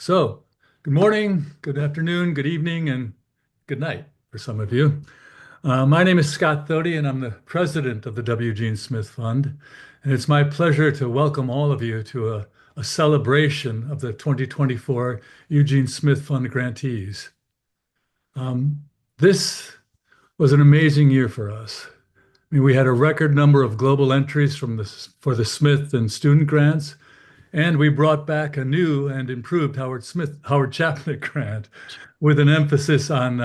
So, good morning, good afternoon, good evening, and good night for some of you. My name is Scott Thody, and I'm the president of the Eugene Smith Fund. And it's my pleasure to welcome all of you to a celebration of the 2024 Eugene Smith Fund grantees. Um, this was an amazing year for us. I mean, we had a record number of global entries for the Smith and student grants, and we brought back a new and improved Howard Chapman grant with an emphasis on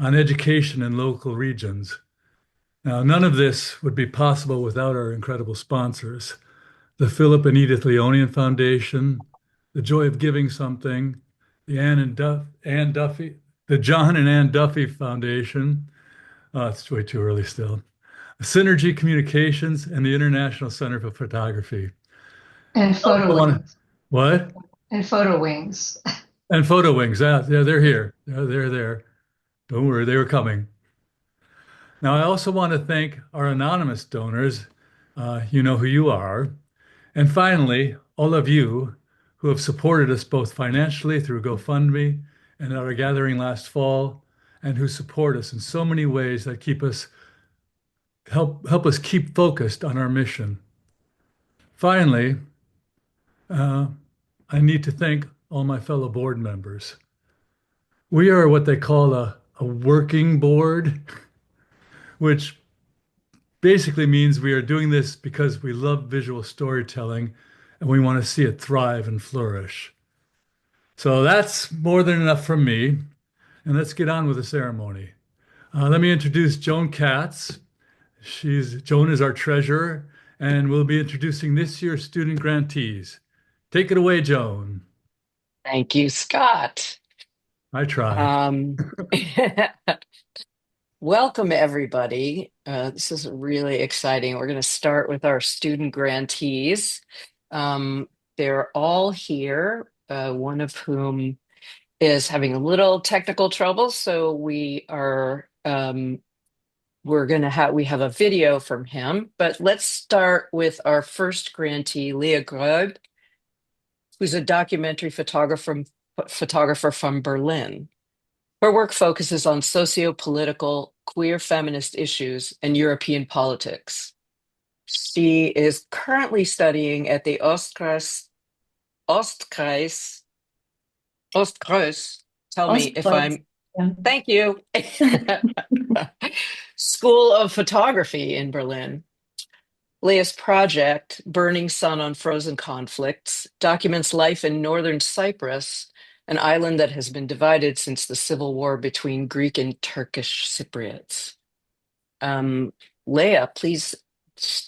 education in local regions. Now, none of this would be possible without our incredible sponsors, the Philip and Edith Leonian Foundation, the Joy of Giving Something, the Ann Duffy, the John and Ann Duffy Foundation. Oh, it's way too early still. Synergy Communications and the International Center for Photography. And I also photo want to, wings. what? And photo wings. And photo wings. Yeah, they're here. They're there. Don't worry, they were coming. Now, I also want to thank our anonymous donors. You know who you are. And finally, all of you who have supported us both financially through GoFundMe and at our gathering last fall, and who support us in so many ways that help us keep focused on our mission. Finally, uh, I need to thank all my fellow board members. We are what they call a working board, which basically means we are doing this because we love visual storytelling and we want to see it thrive and flourish. So that's more than enough from me. And let's get on with the ceremony. Let me introduce Joan Katz. Joan is our treasurer, and we'll be introducing this year's student grantees. Take it away, Joan. Thank you, Scott. I try. Um, Welcome, everybody. This is really exciting. We're going to start with our student grantees. They're all here, one of whom is having a little technical trouble. So we have a video from him. But let's start with our first grantee, Leah Grob, who's a documentary photographer from Berlin. Her work focuses on socio-political, queer feminist issues and European politics. She is currently studying at the Ostkreis, Ostkreuz, tell me if Ostkreuz. Yeah. thank you, School of Photography in Berlin. Leah's project, Burning Sun on Frozen Conflicts, documents life in northern Cyprus, an island that has been divided since the civil war between Greek and Turkish Cypriots. Leah, please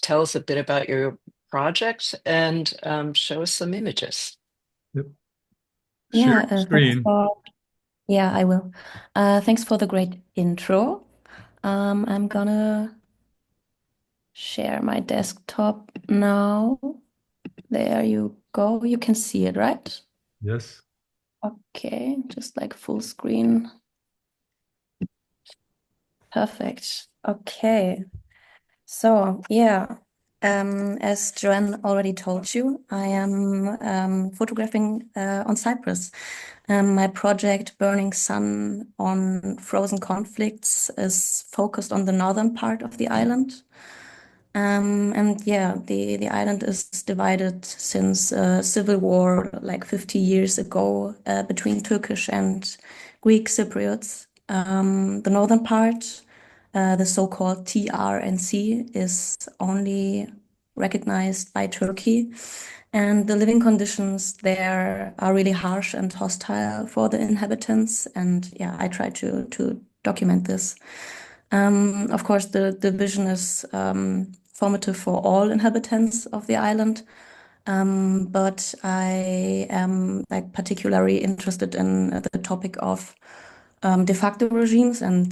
tell us a bit about your project and show us some images. Yep. Share Yeah, thanks screen. yeah, I will. Thanks for the great intro. I'm gonna share my desktop now. There you go. You can see it, right? Yes. Okay, just like full screen. Perfect. Okay. So, yeah, as Joanne already told you, I am photographing on Cyprus. My project, Burning Sun on Frozen Conflicts, is focused on the northern part of the island. And yeah, the island is divided since civil war like 50 years ago between Turkish and Greek Cypriots. The northern part, the so-called TRNC, is only recognized by Turkey. And the living conditions there are really harsh and hostile for the inhabitants. And yeah, I try to document this. Of course, the vision is formative for all inhabitants of the island. But I am like particularly interested in the topic of de facto regimes and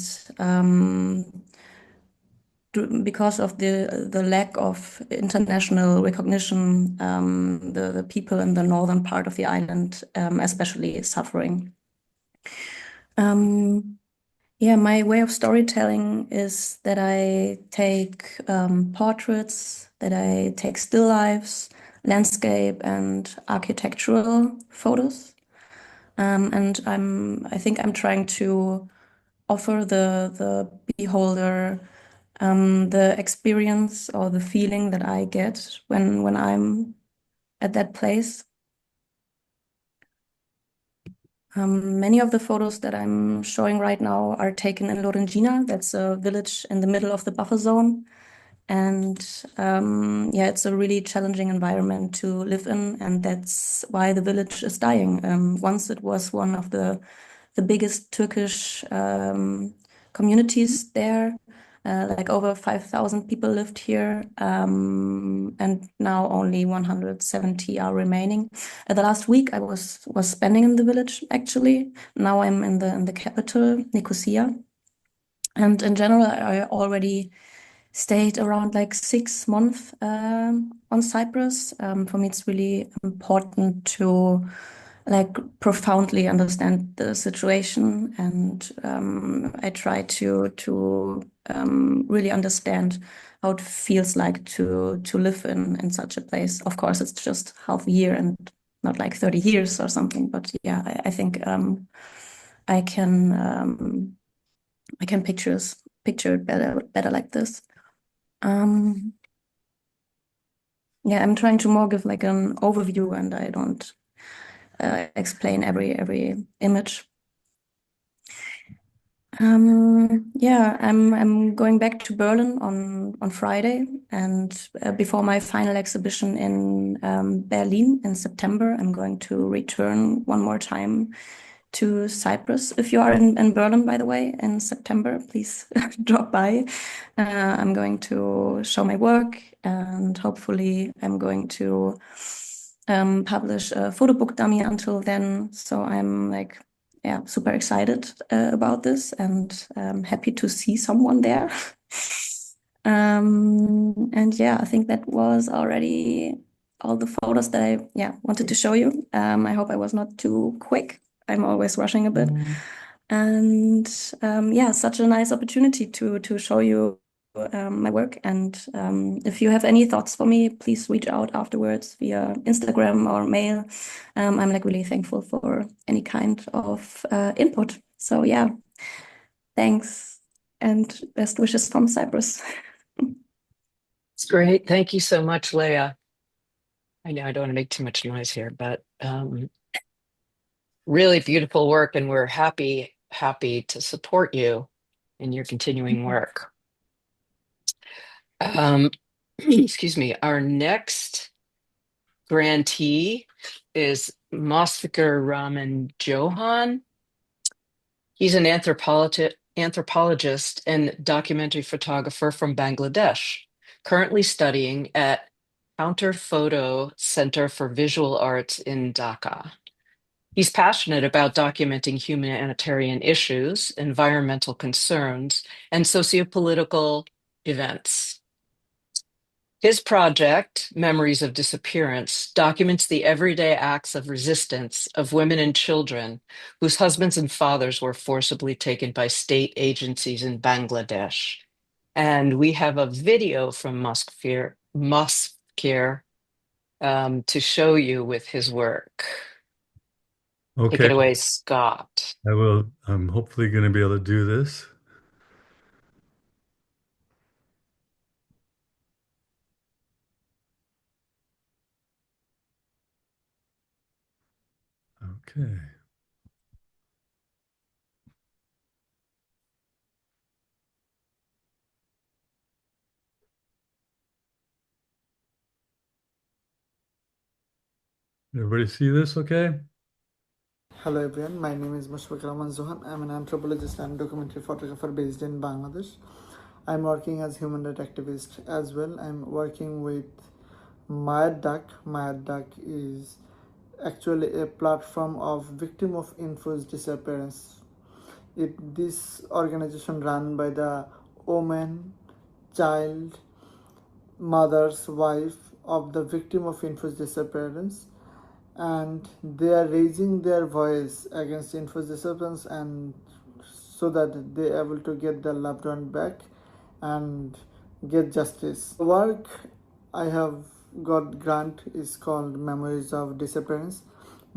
because of the lack of international recognition, the people in the northern part of the island especially suffering. Yeah, my way of storytelling is that I take portraits, that I take still lifes, landscape, and architectural photos. And I think I'm trying to offer the beholder the experience or the feeling that I get when I'm at that place. Many of the photos that I'm showing right now are taken in Lorenzina. That's a village in the middle of the buffer zone. And yeah, it's a really challenging environment to live in, and that's why the village is dying. Once it was one of the biggest Turkish communities there. Like over 5,000 people lived here, and now only 170 are remaining. The last week I was spending in the village actually. Now I'm in the capital, Nicosia, and in general I already stayed around like 6 months on Cyprus. For me, it's really important to like profoundly understand the situation, and I try to really understand how it feels like to live in such a place. Of course, it's just half a year and not like 30 years or something, but yeah, I think I can picture it better like this. Um, yeah, I'm trying to more give like an overview, and I don't explain every image. Yeah, I'm going back to Berlin on Friday, and before my final exhibition in Berlin in September, I'm going to return one more time to Cyprus. If you are in Berlin, by the way, in September, please drop by. I'm going to show my work, and hopefully I'm going to publish a photo book dummy until then. So I'm like, yeah, super excited about this, and happy to see someone there. And yeah, I think that was already all the photos that I wanted to show you. I hope I was not too quick. I'm always rushing a bit. And yeah, such a nice opportunity to show you my work. And if you have any thoughts for me, please reach out afterwards via Instagram or mail. I'm like really thankful for any kind of input. So yeah, thanks and best wishes from Cyprus. It's great. Thank you so much, Leah. I know I don't want to make too much noise here, but really beautiful work, and we're happy to support you in your continuing work. Excuse me. Our next grantee is Mosfikar Raman Johan. He's an anthropologist and documentary photographer from Bangladesh, currently studying at Counter Photo Center for Visual Arts in Dhaka. He's passionate about documenting humanitarian issues, environmental concerns, and sociopolitical events. His project, Memories of Disappearance, documents the everyday acts of resistance of women and children whose husbands and fathers were forcibly taken by state agencies in Bangladesh. And we have a video from Moskir to show you with his work. Take Okay, it away, Scott. I will. I'm hopefully going to be able to do this. Okay. Everybody see this okay? Hello everyone, my name is Mushfiq Rahman Zohan. I'm an anthropologist and documentary photographer based in Bangladesh. I'm working as human rights activist as well. I'm working with Mayat Duck. Mayat Duck is actually a platform of victim of enforced disappearance. This organization run by the woman, child, mother's wife of the victim of enforced disappearance, and they are raising their voice against enforced disappearance, and so that they are able to get their loved one back and get justice. The work I have got grant is called Memories of Disappearance.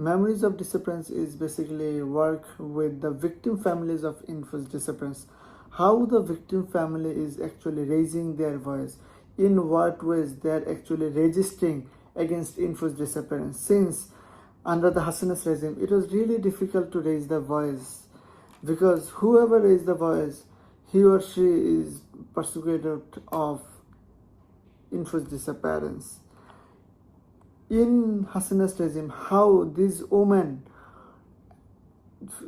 Memories of Disappearance is basically work with the victim families of enforced disappearance. How the victim family is actually raising their voice, in what ways they are actually registering against enforced disappearance. Since under the Hassan's regime, it was really difficult to raise the voice because whoever raised the voice, he or she is persecuted of enforced disappearance. In Hassan's regime, how these women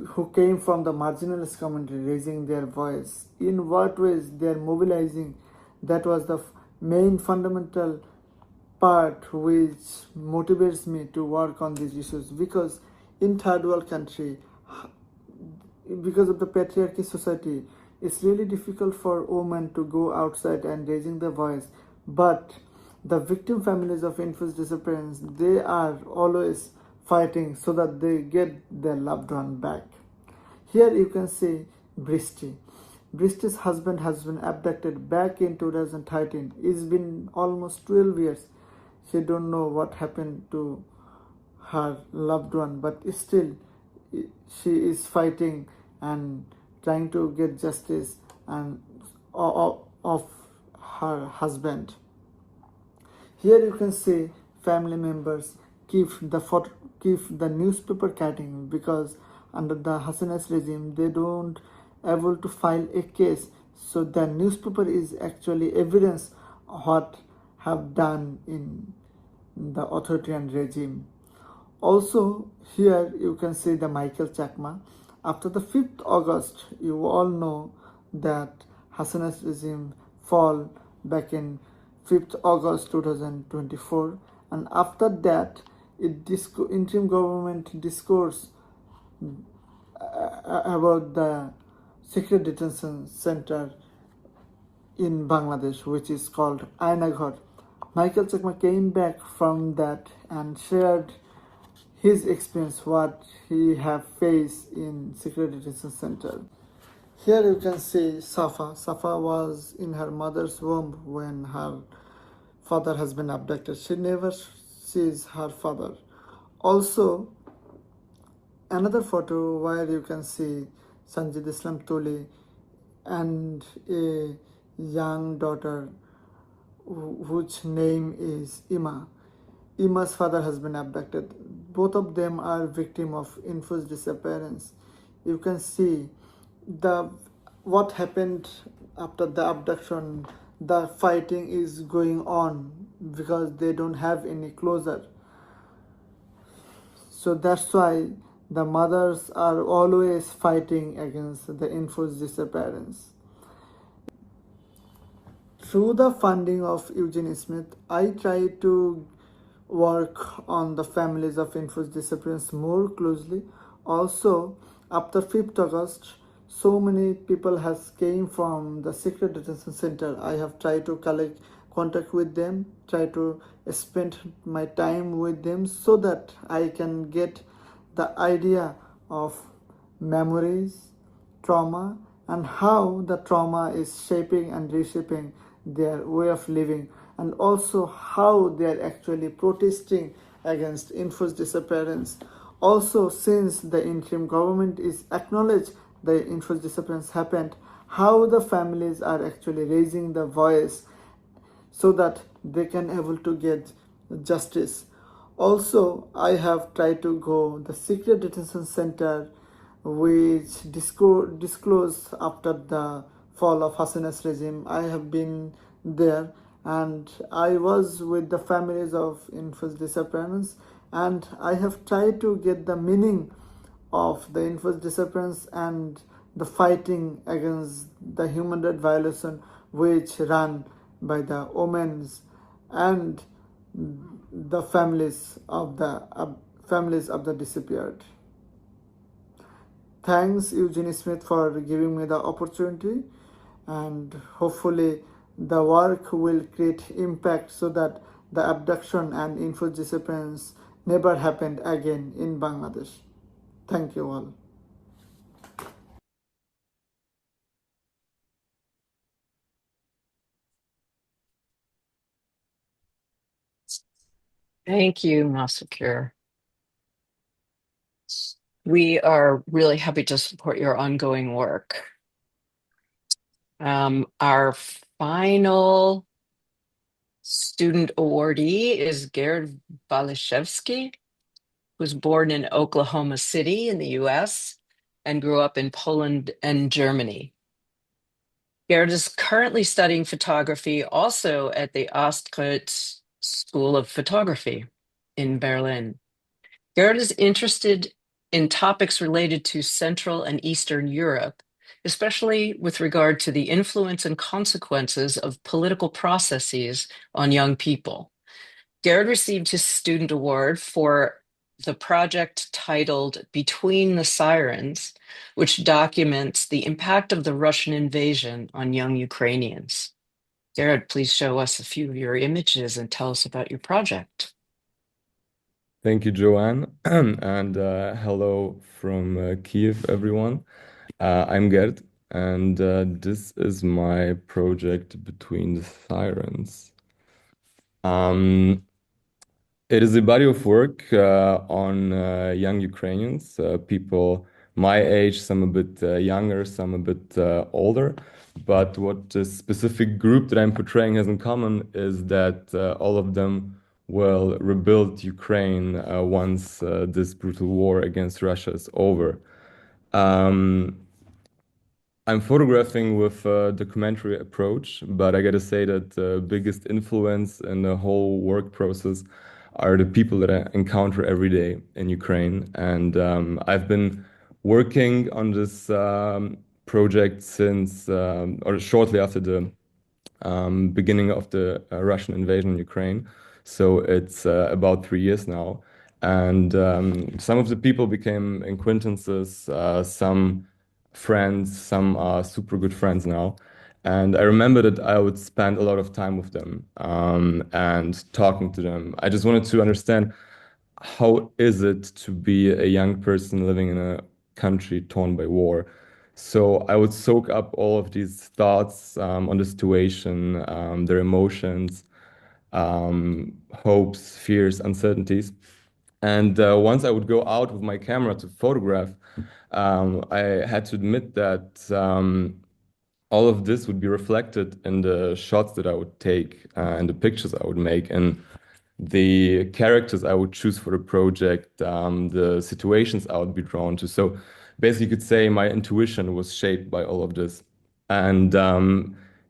who came from the marginalized community raising their voice, in what ways they are mobilizing, that was the main fundamental part which motivates me to work on these issues. Because in third world country, because of the patriarchy society, it's really difficult for women to go outside and raising their voice. But the victim families of enforced disappearance, they are always fighting so that they get their loved one back. Here you can see Bristi. Bristi's husband has been abducted back in 2013. It's been almost 12 years. She don't know what happened to her loved one, but still she is fighting and trying to get justice and of her husband. Here you can see family members keep the newspaper cutting, because under the Hassan's regime they don't able to file a case, so the newspaper is actually evidence what have done in the authoritarian regime. Also here you can see the Michael Chakma. After the 5th August, you all know that Hassan's regime fall back in 5th August 2024, and after that interim government discourse about the secret detention center in Bangladesh, which is called Ainaghar. Michael Chakma came back from that and shared his experience, what he have faced in secret detention center. Here you can see Safa. Safa was in her mother's womb when her father has been abducted. She never sees her father. Also, another photo where you can see Sanjid Islam Tuli and a young daughter whose name is Ima. Ima's father has been abducted. Both of them are victim of enforced disappearance. You can see what happened after the abduction. The fighting is going on because they don't have any closure. So that's why the mothers are always fighting against the enforced disappearance. Through the funding of Eugene Smith, I try to work on the families of enforced disappearance more closely. Also, after 5th August, so many people has came from the secret detention center. I have tried to collect contact with them, try to spend my time with them so that I can get the idea of memories, trauma, and how the trauma is shaping and reshaping their way of living, and also how they are actually protesting against enforced disappearance. Also, since the interim government is acknowledged the enforced disappearance happened, how the families are actually raising the voice so that they can able to get justice. Also, I have tried to go the secret detention center which disclosed after the fall of Hassan's regime. I have been there and I was with the families of enforced disappearance, and I have tried to get the meaning of the enforced disappearance and the fighting against the human rights violation which run by the women and the families of the disappeared. Thanks Eugene Smith for giving me the opportunity, and hopefully the work will create impact so that the abduction and enforced disappearance never happened again in Bangladesh. Thank you all. Thank you, Masakir. We are really happy to support your ongoing work. Our final student awardee is Gerd Walishevsky, who was born in Oklahoma City in the US and grew up in Poland and Germany. Gerd is currently studying photography also at the Ostkreuz School of Photography in Berlin. Gerd is interested in topics related to Central and Eastern Europe, especially with regard to the influence and consequences of political processes on young people. Gerd received his student award for the project titled Between the Sirens, which documents the impact of the Russian invasion on young Ukrainians. Gerd, please show us a few of your images and tell us about your project. Thank you, Joanne, and hello from Kiev, everyone. I'm Gerd, and this is my project Between the Sirens. It is a body of work on young Ukrainians, people my age, some a bit younger, some a bit older. But what the specific group that I'm portraying has in common is that all of them will rebuild Ukraine once this brutal war against Russia is over. Um, I'm photographing with a documentary approach, but I gotta say that the biggest influence in the whole work process are the people that I encounter every day in Ukraine. And I've been working on this project since, or shortly after the beginning of the Russian invasion in Ukraine. So it's about 3 years now. And some of the people became acquaintances, some friends, some are super good friends now. And I remember that I would spend a lot of time with them and talking to them. I just wanted to understand how is it to be a young person living in a country torn by war. So I would soak up all of these thoughts on the situation, their emotions, hopes, fears, uncertainties. And once I would go out with my camera to photograph, I had to admit that all of this would be reflected in the shots that I would take and the pictures I would make and the characters I would choose for the project, the situations I would be drawn to. So basically, you could say my intuition was shaped by all of this. And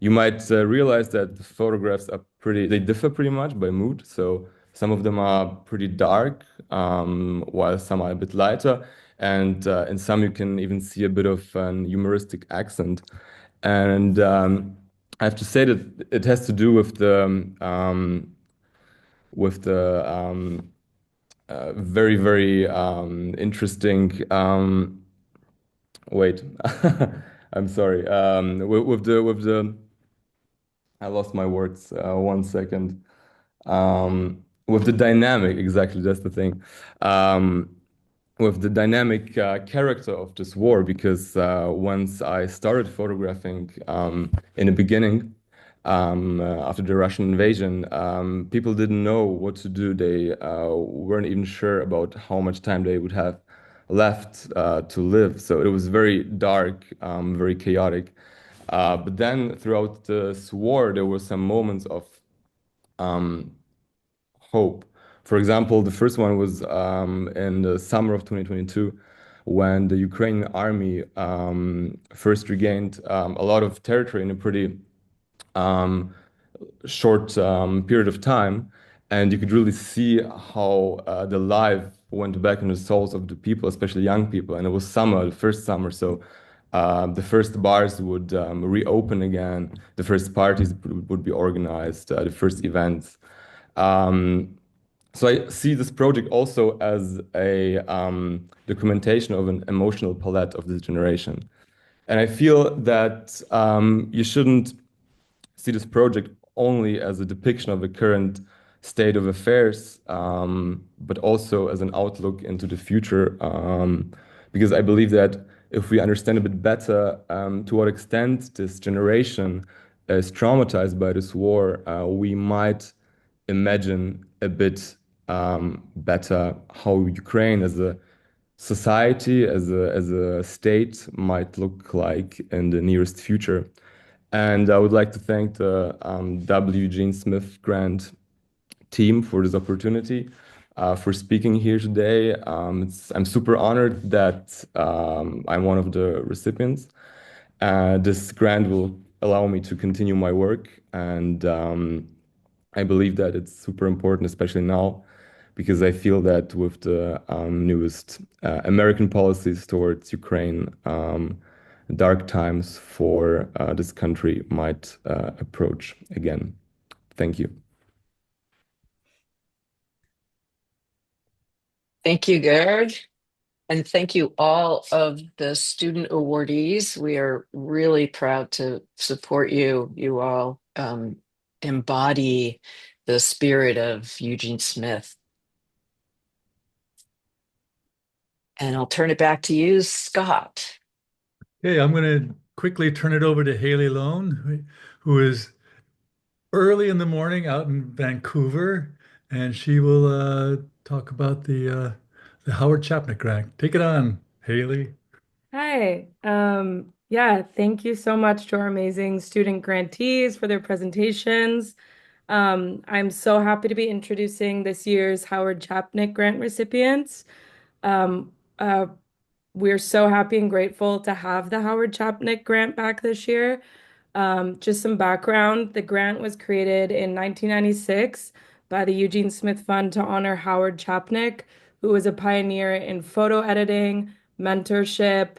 you might realize that the photographs are they differ pretty much by mood. So some of them are pretty dark, while some are a bit lighter. And in some, you can even see a bit of an humoristic accent. And I have to say that it has to do with the very, very interesting. Wait, I'm sorry. With the I lost my words. 1 second. With the dynamic, exactly, that's the thing. With the dynamic character of this war, because once I started photographing in the beginning, after the Russian invasion, people didn't know what to do. They weren't even sure about how much time they would have left to live. So it was very dark, very chaotic. But then throughout this war, there were some moments of um, hope. For example, the first one was in the summer of 2022, when the Ukrainian army first regained a lot of territory in a pretty um, short period of time, and you could really see how the life went back in the souls of the people, especially young people. And it was summer, the first summer, so the first bars would reopen again, the first parties would be organized, the first events. Um, so I see this project also as a documentation of an emotional palette of this generation. And I feel that you shouldn't see this project only as a depiction of the current state of affairs, but also as an outlook into the future. Because I believe that if we understand a bit better to what extent this generation is traumatized by this war, we might imagine a bit better how Ukraine as a society as a state might look like in the nearest future. And I would like to thank the W. Eugene Smith Grant team for this opportunity, for speaking here today. I'm super honored that I'm one of the recipients. This grant will allow me to continue my work, and I believe that it's super important, especially now, because I feel that with the newest American policies towards Ukraine, dark times for this country might approach again. Thank you. Thank you, Gerd. And thank you all of the student awardees. We are really proud to support you. You all embody the spirit of Eugene Smith. And I'll turn it back to you, Scott. Okay, I'm going to quickly turn it over to Haley Lone, who is early in the morning out in Vancouver, and she will talk about the Howard Chapnick grant. Take it on, Haley. Hi. Yeah, thank you so much to our amazing student grantees for their presentations. I'm so happy to be introducing this year's Howard Chapnick grant recipients. Um, uh, we're so happy and grateful to have the Howard Chapnick grant back this year. Just some background, the grant was created in 1996 by the Eugene Smith Fund to honor Howard Chapnick, who was a pioneer in photo editing, mentorship,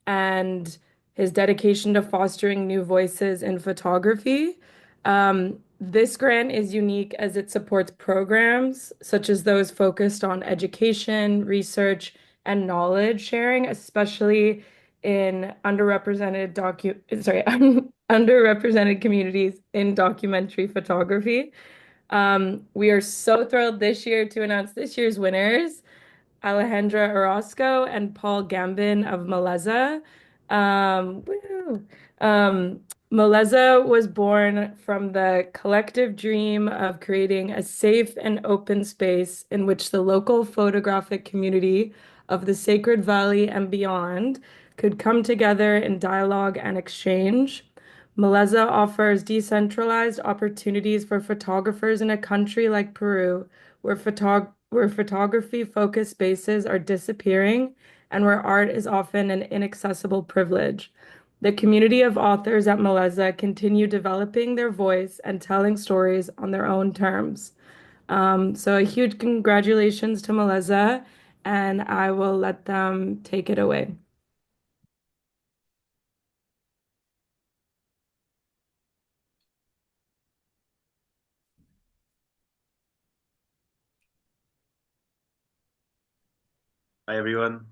and his dedication to fostering new voices in photography. This grant is unique as it supports programs such as those focused on education, research, and knowledge sharing, especially in underrepresented communities in documentary photography. We are so thrilled this year to announce this year's winners, Alejandra Orozco and Paul Gambin of Maleza. Woo! Maleza was born from the collective dream of creating a safe and open space in which the local photographic community of the Sacred Valley and beyond could come together in dialogue and exchange. Maleza offers decentralized opportunities for photographers in a country like Peru, where photography-focused spaces are disappearing and where art is often an inaccessible privilege. The community of authors at Maleza continue developing their voice and telling stories on their own terms. So a huge congratulations to Maleza, and I will let them take it away. Hi, everyone.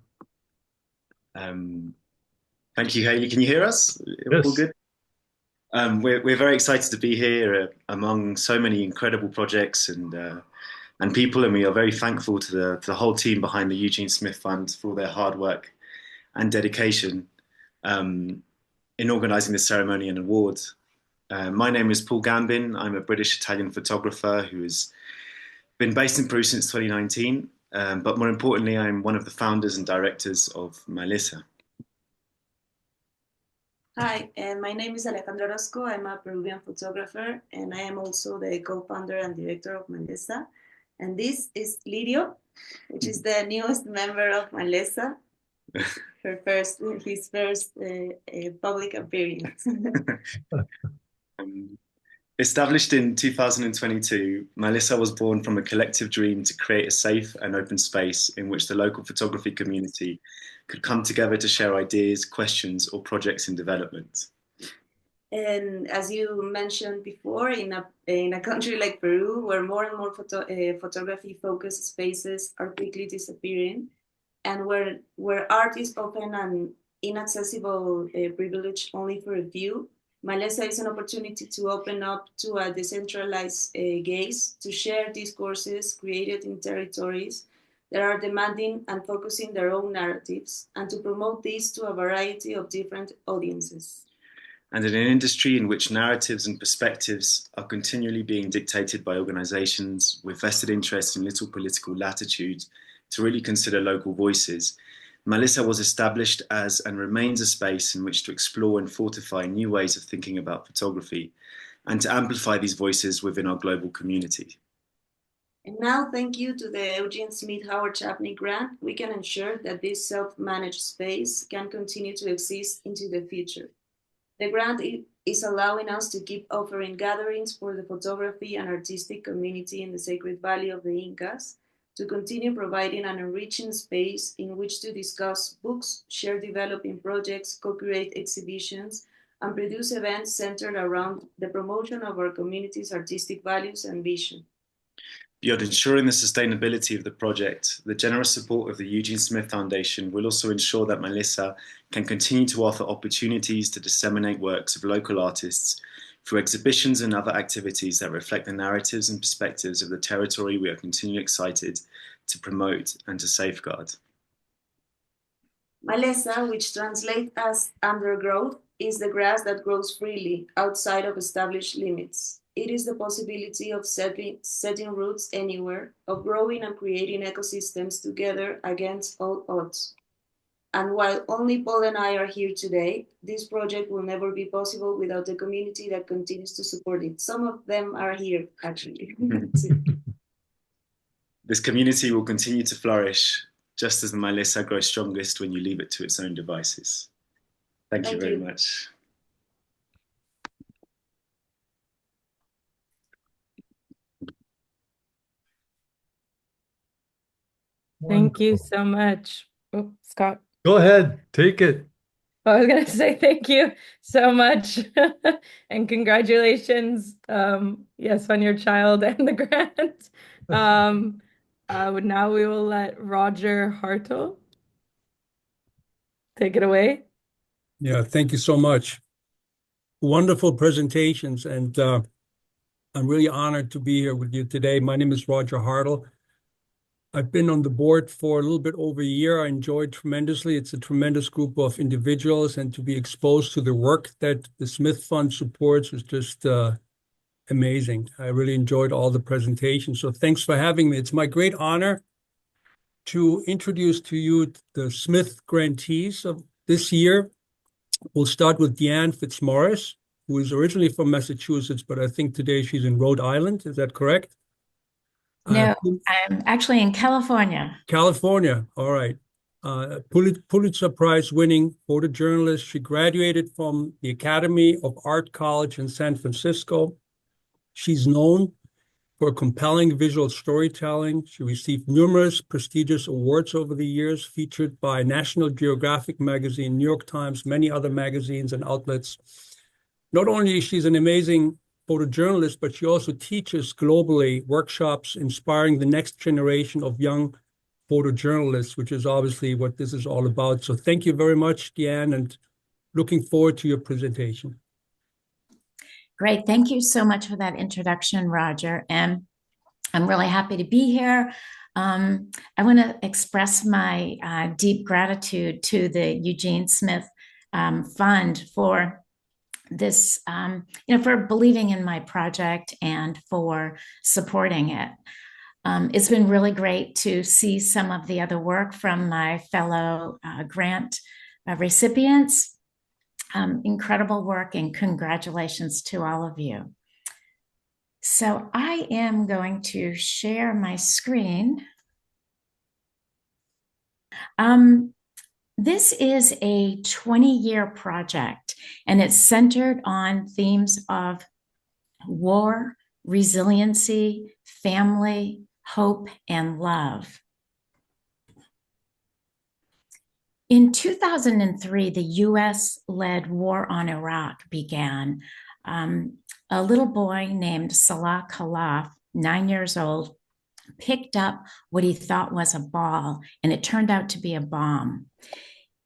Thank you, Haley. Can you hear us? Yes. All good? We're very excited to be here among so many incredible projects and people, and we are very thankful to the whole team behind the Eugene Smith Fund for all their hard work and dedication in organising this ceremony and awards. My name is Paul Gambin. I'm a British-Italian photographer who has been based in Peru since 2019. But more importantly, I'm one of the founders and directors of Maleza. Hi, and my name is Alejandra Orozco. I'm a Peruvian photographer, and I am also the co-founder and director of Maleza. And this is Lirio, which is the newest member of Maleza, his first public appearance. Established in 2022, Maleza was born from a collective dream to create a safe and open space in which the local photography community could come together to share ideas, questions, or projects in development. And as you mentioned before, in a country like Peru, where more and more photography-focused spaces are quickly disappearing, and where art is often an inaccessible privilege only for a few, Maleza is an opportunity to open up to a decentralized gaze, to share discourses created in territories that are demanding and focusing their own narratives, and to promote this to a variety of different audiences. And in an industry in which narratives and perspectives are continually being dictated by organizations with vested interests and little political latitude, to really consider local voices, Melissa was established as and remains a space in which to explore and fortify new ways of thinking about photography and to amplify these voices within our global community. And now, thank you to the Eugene Smith Howard Chapney grant, we can ensure that this self-managed space can continue to exist into the future. The grant is allowing us to keep offering gatherings for the photography and artistic community in the Sacred Valley of the Incas, to continue providing an enriching space in which to discuss books, share developing projects, co-create exhibitions, and produce events centered around the promotion of our community's artistic values and vision. Beyond ensuring the sustainability of the project, the generous support of the Eugene Smith Foundation will also ensure that Melissa can continue to offer opportunities to disseminate works of local artists through exhibitions and other activities that reflect the narratives and perspectives of the territory we are continually excited to promote and to safeguard. Maleza, which translates as undergrowth, is the grass that grows freely outside of established limits. It is the possibility of setting roots anywhere, of growing and creating ecosystems together against all odds. And while only Paul and I are here today, this project will never be possible without the community that continues to support it. Some of them are here, actually. This community will continue to flourish, just as the Melissa grows strongest when you leave it to its own devices. Thank you very much. Thank you so much. Oh, Scott. Go ahead, take it. I was going to say thank you so much and congratulations, yes, on your child and the grant. Now we will let Roger Hartle take it away. Yeah, thank you so much. Wonderful presentations, and I'm really honored to be here with you today. My name is Roger Hartle. I've been on the board for a little bit over a year. I enjoyed tremendously. It's a tremendous group of individuals, and to be exposed to the work that the Smith Fund supports was just amazing. I really enjoyed all the presentations. So thanks for having me. It's my great honor to introduce to you the Smith grantees of this year. We'll start with Deanne Fitzmaurice, who is originally from Massachusetts, but I think today she's in Rhode Island. Is that correct? No, I'm actually in California. California, all right. Pulitzer Prize winning photojournalist. She graduated from the Academy of Art College in San Francisco. She's known for compelling visual storytelling. She received numerous prestigious awards over the years, featured by National Geographic magazine, New York Times, many other magazines and outlets. Not only is she an amazing photojournalist, but she also teaches globally workshops inspiring the next generation of young photojournalists, which is obviously what this is all about. So thank you very much, Deanne, and looking forward to your presentation. Great. Thank you so much for that introduction, Roger. And I'm really happy to be here. I want to express my deep gratitude to the Eugene Smith Fund for this, for believing in my project and for supporting it. It's been really great to see some of the other work from my fellow grant recipients. Incredible work, and congratulations to all of you. So I am going to share my screen. This is a 20-year project, and it's centered on themes of war, resiliency, family, hope, and love. In 2003, the US-led war on Iraq began. A little boy named Salah Khalaf, 9 years old, picked up what he thought was a ball, and it turned out to be a bomb.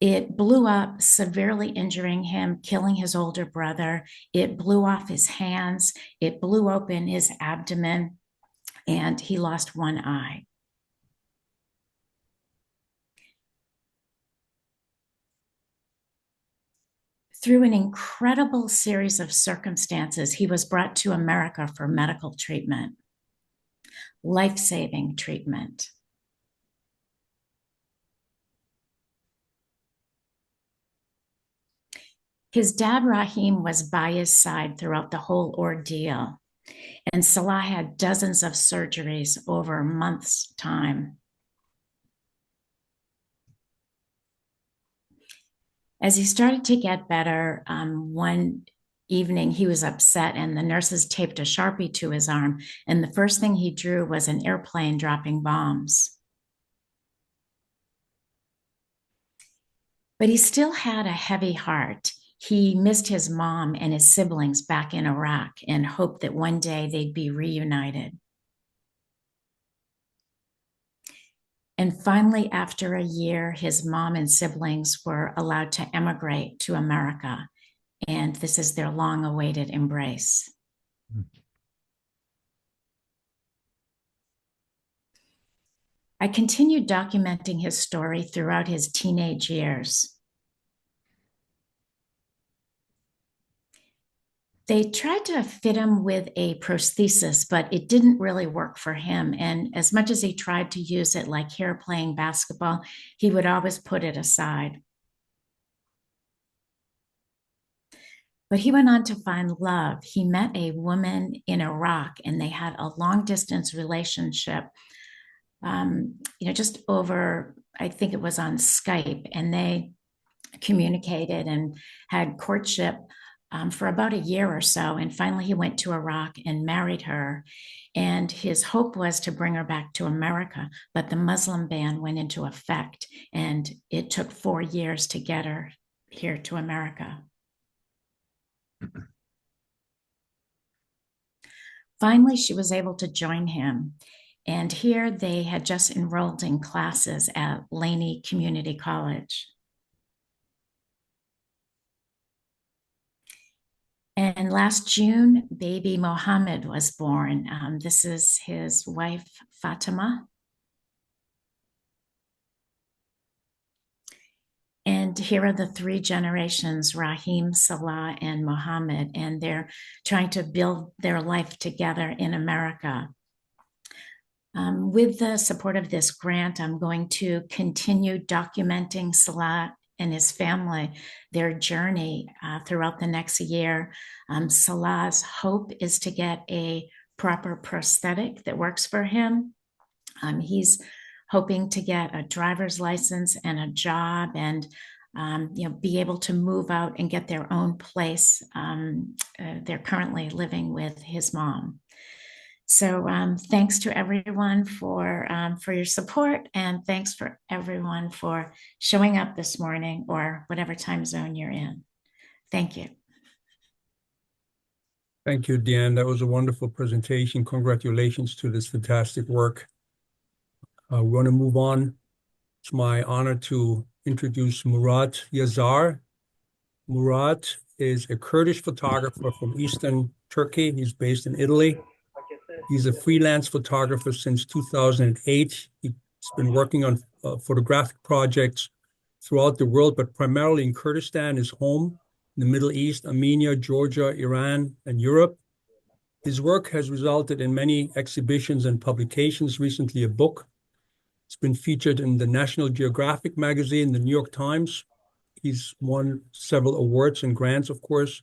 It blew up, severely injuring him, killing his older brother. It blew off his hands. It blew open his abdomen, and he lost one eye. Through an incredible series of circumstances, he was brought to America for medical treatment, life-saving treatment. His dad, Rahim, was by his side throughout the whole ordeal. And Salah had dozens of surgeries over months' time. As he started to get better, one evening he was upset and the nurses taped a Sharpie to his arm. And the first thing he drew was an airplane dropping bombs. But he still had a heavy heart. He missed his mom and his siblings back in Iraq and hoped that one day they'd be reunited. And finally, after a year, his mom and siblings were allowed to emigrate to America. And this is their long-awaited embrace. I continued documenting his story throughout his teenage years. They tried to fit him with a prosthesis, but it didn't really work for him. And as much as he tried to use it like here playing basketball, he would always put it aside. But he went on to find love. He met a woman in Iraq and they had a long distance relationship, just over, I think it was on Skype, and they communicated and had courtship for about a year or so. And finally, he went to Iraq and married her. And his hope was to bring her back to America, but the Muslim ban went into effect, and it took 4 years to get her here to America. Finally, she was able to join him. And here they had just enrolled in classes at Laney Community College. And last June, baby Mohammed was born. This is his wife, Fatima. And here are the 3 generations, Rahim, Salah, and Mohammed, and they're trying to build their life together in America. With the support of this grant, I'm going to continue documenting Salah and his family, their journey throughout the next year. Salah's hope is to get a proper prosthetic that works for him. He's hoping to get a driver's license and a job and be able to move out and get their own place. They're currently living with his mom. So thanks to everyone for your support, and thanks for everyone for showing up this morning or whatever time zone you're in. Thank you. Thank you, Deanne. That was a wonderful presentation. Congratulations to this fantastic work. We're going to move on. It's my honor to introduce Murat Yazar. Murat is a Kurdish photographer from Eastern Turkey. He's based in Italy. He's a freelance photographer since 2008. He's been working on photographic projects throughout the world, but primarily in Kurdistan, his home, in the Middle East, Armenia, Georgia, Iran, and Europe. His work has resulted in many exhibitions and publications, recently a book. It's been featured in the National Geographic magazine, the New York Times. He's won several awards and grants, of course.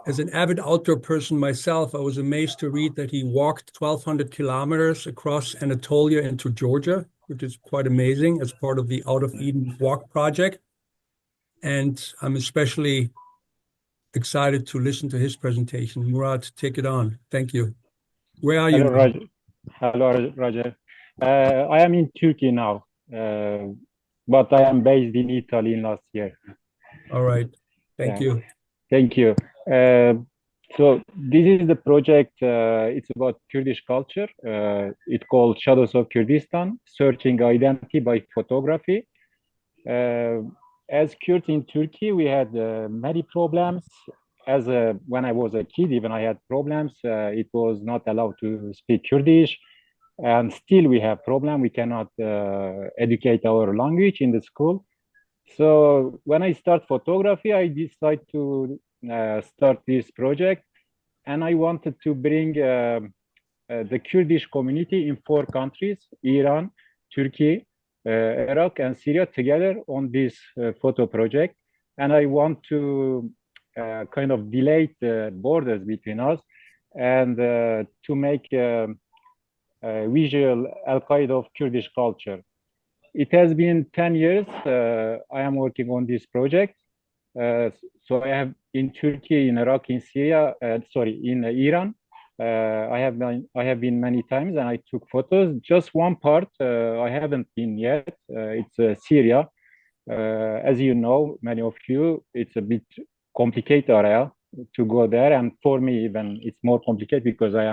As an avid outdoor person myself, I was amazed to read that he walked 1,200 kilometers across Anatolia into Georgia, which is quite amazing, as part of the Out of Eden Walk project. And I'm especially excited to listen to his presentation. Murat, take it on. Thank you. Where are you? Hello, Roger. Hello, Roger. I am in Turkey now, but I am based in Italy last year. All right. Thank you. Thank you. So this is the project. It's about Kurdish culture. It's called Shadows of Kurdistan, Searching Identity by Photography. As Kurds in Turkey, we had many problems. When I was a kid, even I had problems. It was not allowed to speak Kurdish. And still we have problem. We cannot educate our language in the school. So when I start photography, I decided to start this project, and I wanted to bring the Kurdish community in 4 countries: Iran, Turkey, Iraq, and Syria together on this photo project. and I want to kind of delete the borders between us and to make a visual archive of Kurdish culture. It has been 10 years I am working on this project. So I have in Turkey, in Iraq, in Syria, in Iran. I have been many times and I took photos. Just one part I haven't been yet. It's Syria. As you know, many of you, it's a bit complicated area to go there, and for me even it's more complicated because I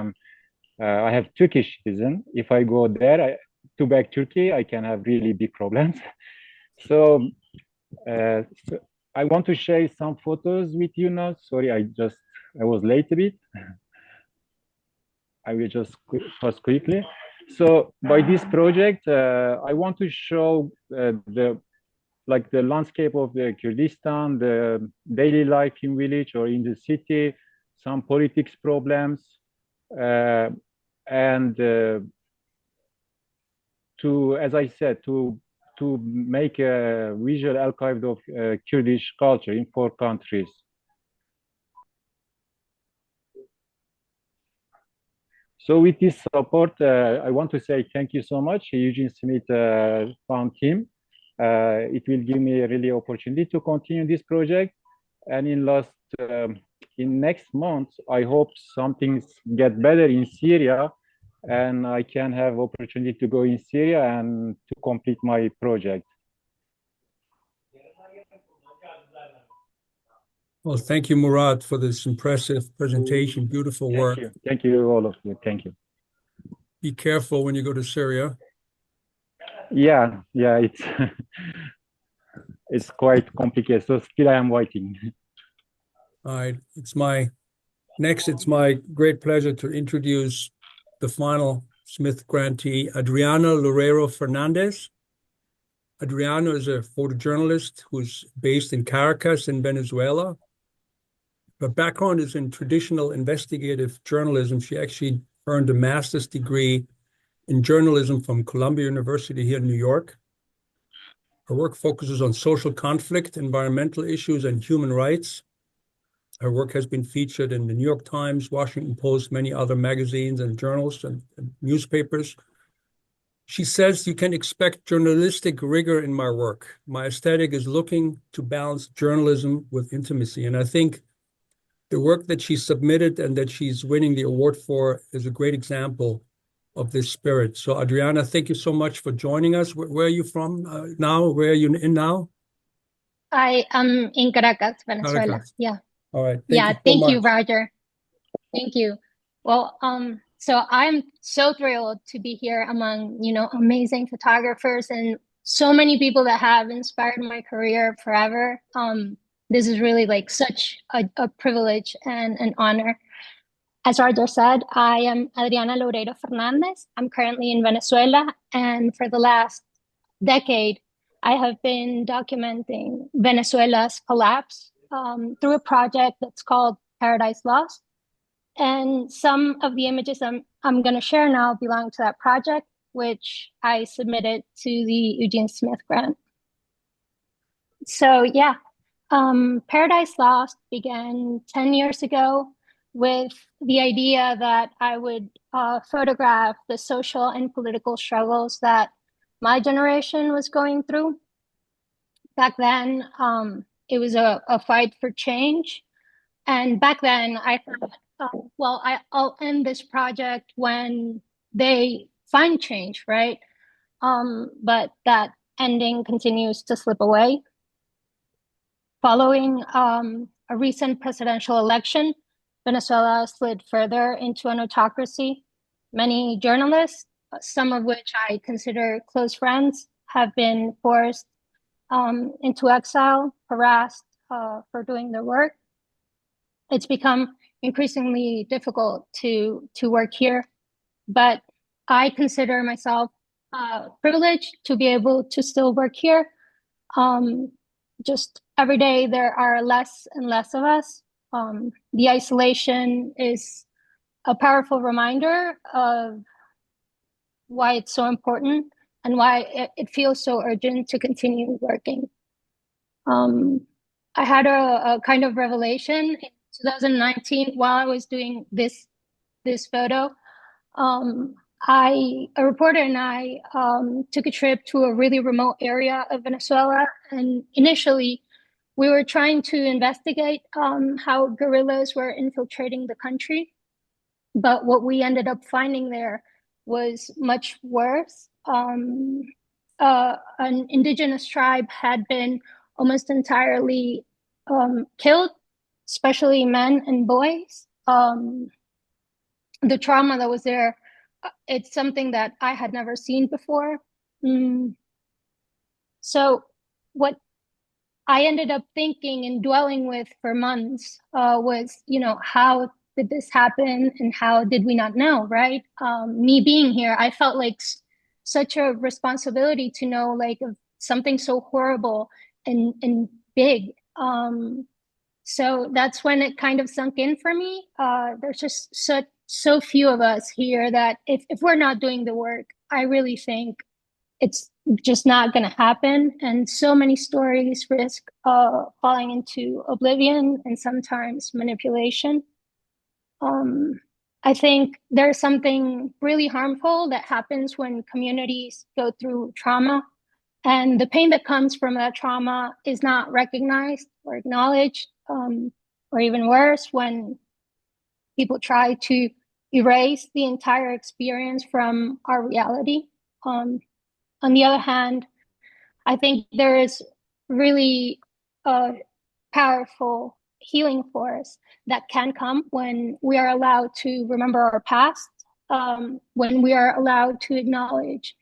have Turkish citizen. If I go there to back Turkey, I can have really big problems. So I want to share some photos with you now. Sorry, I was late a bit. I will just pass quickly. So by this project, I want to show the landscape of the Kurdistan, the daily life in village or in the city, some politics problems, and as I said, to make a visual archive of Kurdish culture in 4 countries. So with this support, I want to say thank you so much, Eugene Smith Fund team. It will give me a really opportunity to continue this project. And in next month, I hope some things get better in Syria, and I can have opportunity to go in Syria and to complete my project. Well, thank you, Murad, for this impressive presentation. Beautiful work. Thank you, all of you. Thank you. Be careful when you go to Syria. Yeah, it's it's quite complicated. So still I am waiting. All right, it's my great pleasure to introduce the final Smith grantee, Adriana Loureiro Fernandez. Adriana is a photojournalist who's based in Caracas in Venezuela. Her background is in traditional investigative journalism. She actually earned a master's degree in journalism from Columbia University here in New York. Her work focuses on social conflict, environmental issues, and human rights. Her work has been featured in the New York Times, Washington Post, many other magazines and journals and newspapers. She says, you can expect journalistic rigor in my work. My aesthetic is looking to balance journalism with intimacy. And I think the work that she submitted and that she's winning the award for is a great example of this spirit. So Adriana, thank you so much for joining us. Where are you from now? Where are you in now? I am in Caracas, Venezuela. Caracas. Yeah. All right. Thank you, Roger. Thank you. Well, so I'm so thrilled to be here among, amazing photographers and so many people that have inspired my career forever. This is really like such a privilege and an honor. As Roger said, I am Adriana Loureiro Fernandez. I'm currently in Venezuela, and for the last decade, I have been documenting Venezuela's collapse through a project that's called Paradise Lost. And some of the images I'm going to share now belong to that project, which I submitted to the Eugene Smith grant. So yeah, Paradise Lost began 10 years ago with the idea that I would photograph the social and political struggles that my generation was going through. Back then, it was a fight for change. And back then, I thought, well, I'll end this project when they find change, right? But that ending continues to slip away. Following a recent presidential election, Venezuela slid further into an autocracy. Many journalists, some of which I consider close friends, have been forced into exile, harassed for doing their work. It's become increasingly difficult to work here, but I consider myself privileged to be able to still work here. Just every day there are less and less of us. The isolation is a powerful reminder of why it's so important and why it feels so urgent to continue working. had a kind of revelation in 2019 while I was doing this photo. A reporter and I took a trip to a really remote area of Venezuela, and initially we were trying to investigate how guerrillas were infiltrating the country. But what we ended up finding there was much worse. An indigenous tribe had been almost entirely killed, especially men and boys. The trauma that was there, it's something that I had never seen before. So what I ended up thinking and dwelling with for months was, how did this happen and how did we not know, right? Me being here, I felt like such a responsibility to know like of something so horrible and big. So that's when it kind of sunk in for me. There's just so few of us here that if we're not doing the work, I really think it's just not going to happen. And so many stories risk falling into oblivion and sometimes manipulation. I think there's something really harmful that happens when communities go through trauma, and the pain that comes from that trauma is not recognized or acknowledged, or even worse, when people try to erase the entire experience from our reality. On the other hand, I think there is really a powerful healing force that can come when we are allowed to remember our past, when we are allowed to acknowledge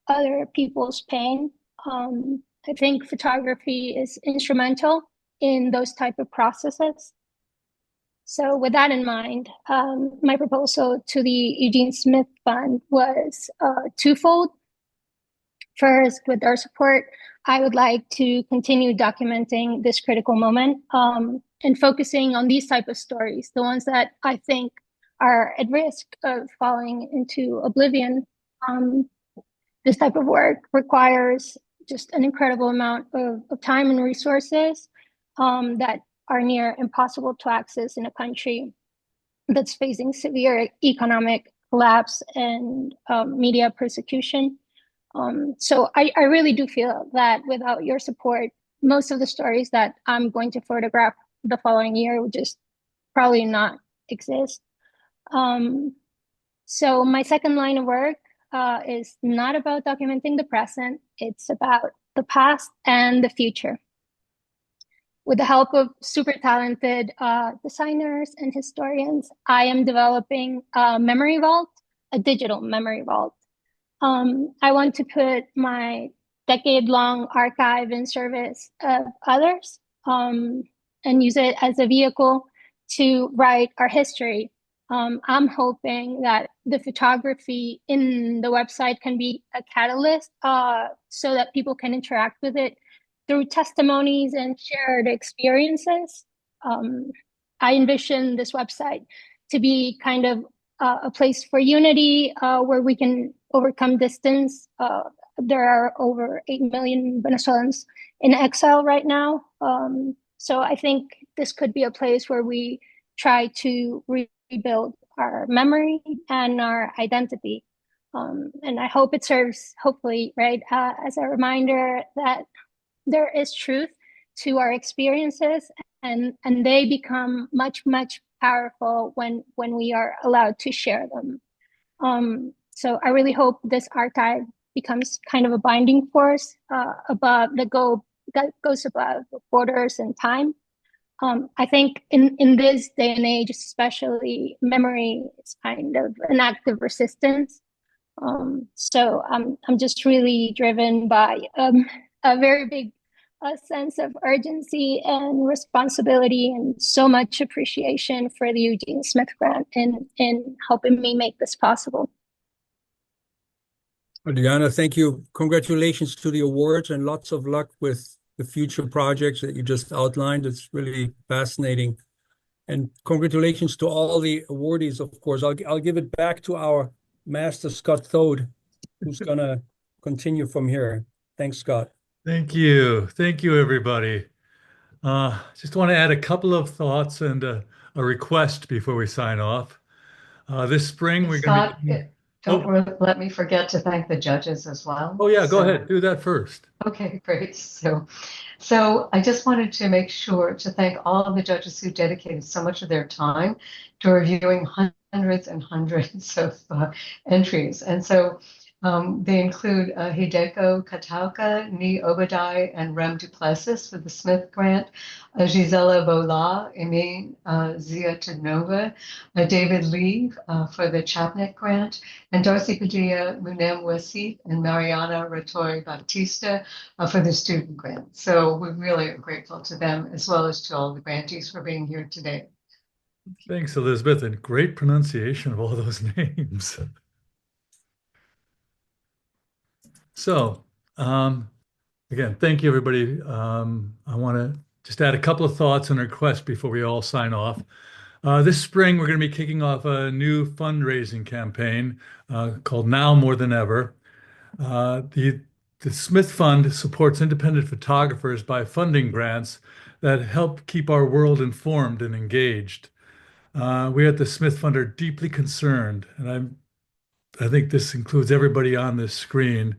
other people's pain. I think photography is instrumental in those type of processes. So with that in mind, my proposal to the Eugene Smith Fund was twofold. First, with our support, I would like to continue documenting this critical moment and focusing on these type of stories, the ones that I think are at risk of falling into oblivion. This type of work requires just an incredible amount of time and resources that are near impossible to access in a country that's facing severe economic collapse and media persecution. So I really do feel that without your support, most of the stories that I'm going to photograph the following year would just probably not exist. So my second line of work is not about documenting the present, it's about the past and the future. With the help of super talented designers and historians, I am developing a memory vault, a digital memory vault. I want to put my decade-long archive in service of others and use it as a vehicle to write our history. I'm hoping that the photography in the website can be a catalyst so that people can interact with it through testimonies and shared experiences. I envision this website to be kind of a place for unity where we can overcome distance. There are over 8 million Venezuelans in exile right now. So I think this could be a place where we try to rebuild our memory and our identity. And I hope it serves, hopefully, right, as a reminder that there is truth to our experiences and they become much, much powerful when we are allowed to share them. So I really hope this archive becomes kind of a binding force above that goes above borders and time. I think in this day and age, especially, memory is kind of an act of resistance. So I'm just really driven by a very big sense of urgency and responsibility, and so much appreciation for the Eugene Smith Grant in helping me make this possible. Adriana, thank you. Congratulations to the awards and lots of luck with the future projects that you just outlined. It's really fascinating. And congratulations to all the awardees, of course. I'll give it back to our master, Scott Thode, who's going to continue from here. Thanks, Scott. Thank you. Thank you, everybody. Just want to add a couple of thoughts and a request before we sign off. This spring, we're going to Scott, be. don't Oh, let me forget to thank the judges as well. oh yeah, go So, ahead. Do that first. okay, great. So I just wanted to make sure to thank all of the judges who dedicated so much of their time to reviewing hundreds and hundreds of entries. And so they include Hideko Katauka, Ni Obadai, and Rem Duplessis for the Smith Grant, Gisela Bola, Emin Ziatanova, David Lee for the Chapnick Grant, and Darcy Padilla, Munem Wasif, and Mariana Ratori Bautista for the student grant. So we really are grateful to them as well as to all the grantees for being here today. Thanks, Elizabeth, and great pronunciation of all those names. So, again, thank you, everybody. I want to just add a couple of thoughts and requests before we all sign off. This spring, we're going to be kicking off a new fundraising campaign called Now More Than Ever. The Smith Fund supports independent photographers by funding grants that help keep our world informed and engaged. We at the Smith Fund are deeply concerned, and I think this includes everybody on this screen.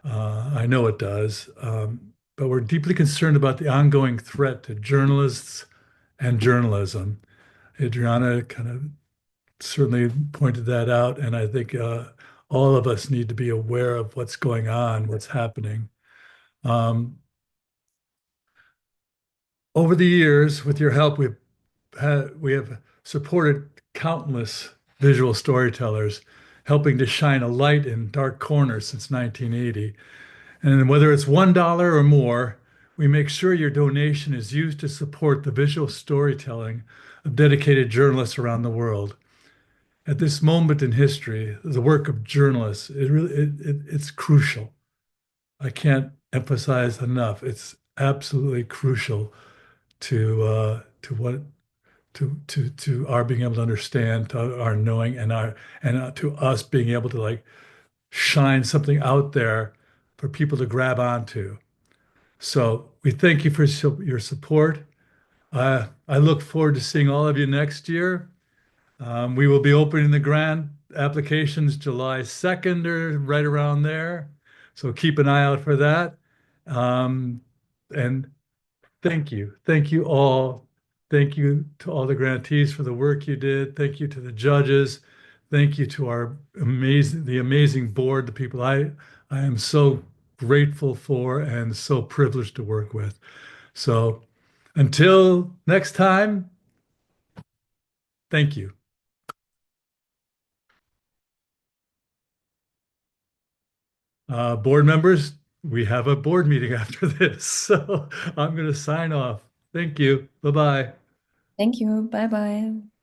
I know it does, but we're deeply concerned about the ongoing threat to journalists and journalism. Adriana kind of certainly pointed that out, and I think all of us need to be aware of what's going on, what's happening. Over the years, with your help, we have supported countless visual storytellers, helping to shine a light in dark corners since 1980. And whether it's $1 or more, we make sure your donation is used to support the visual storytelling of dedicated journalists around the world. At this moment in history, the work of journalists, it's crucial. I can't emphasize enough. It's absolutely crucial to our being able to understand, to our knowing, and to us being able to like shine something out there for people to grab onto. So we thank you for your support. I look forward to seeing all of you next year. We will be opening the grant applications July 2nd or right around there. So keep an eye out for that. And thank you. Thank you all. Thank you to all the grantees for the work you did. Thank you to the judges. Thank you to the amazing board, the people I am so grateful for and so privileged to work with. So until next time, thank you. Board members, we have a board meeting after this, so I'm going to sign off. Thank you. Bye-bye. Thank you. Bye bye.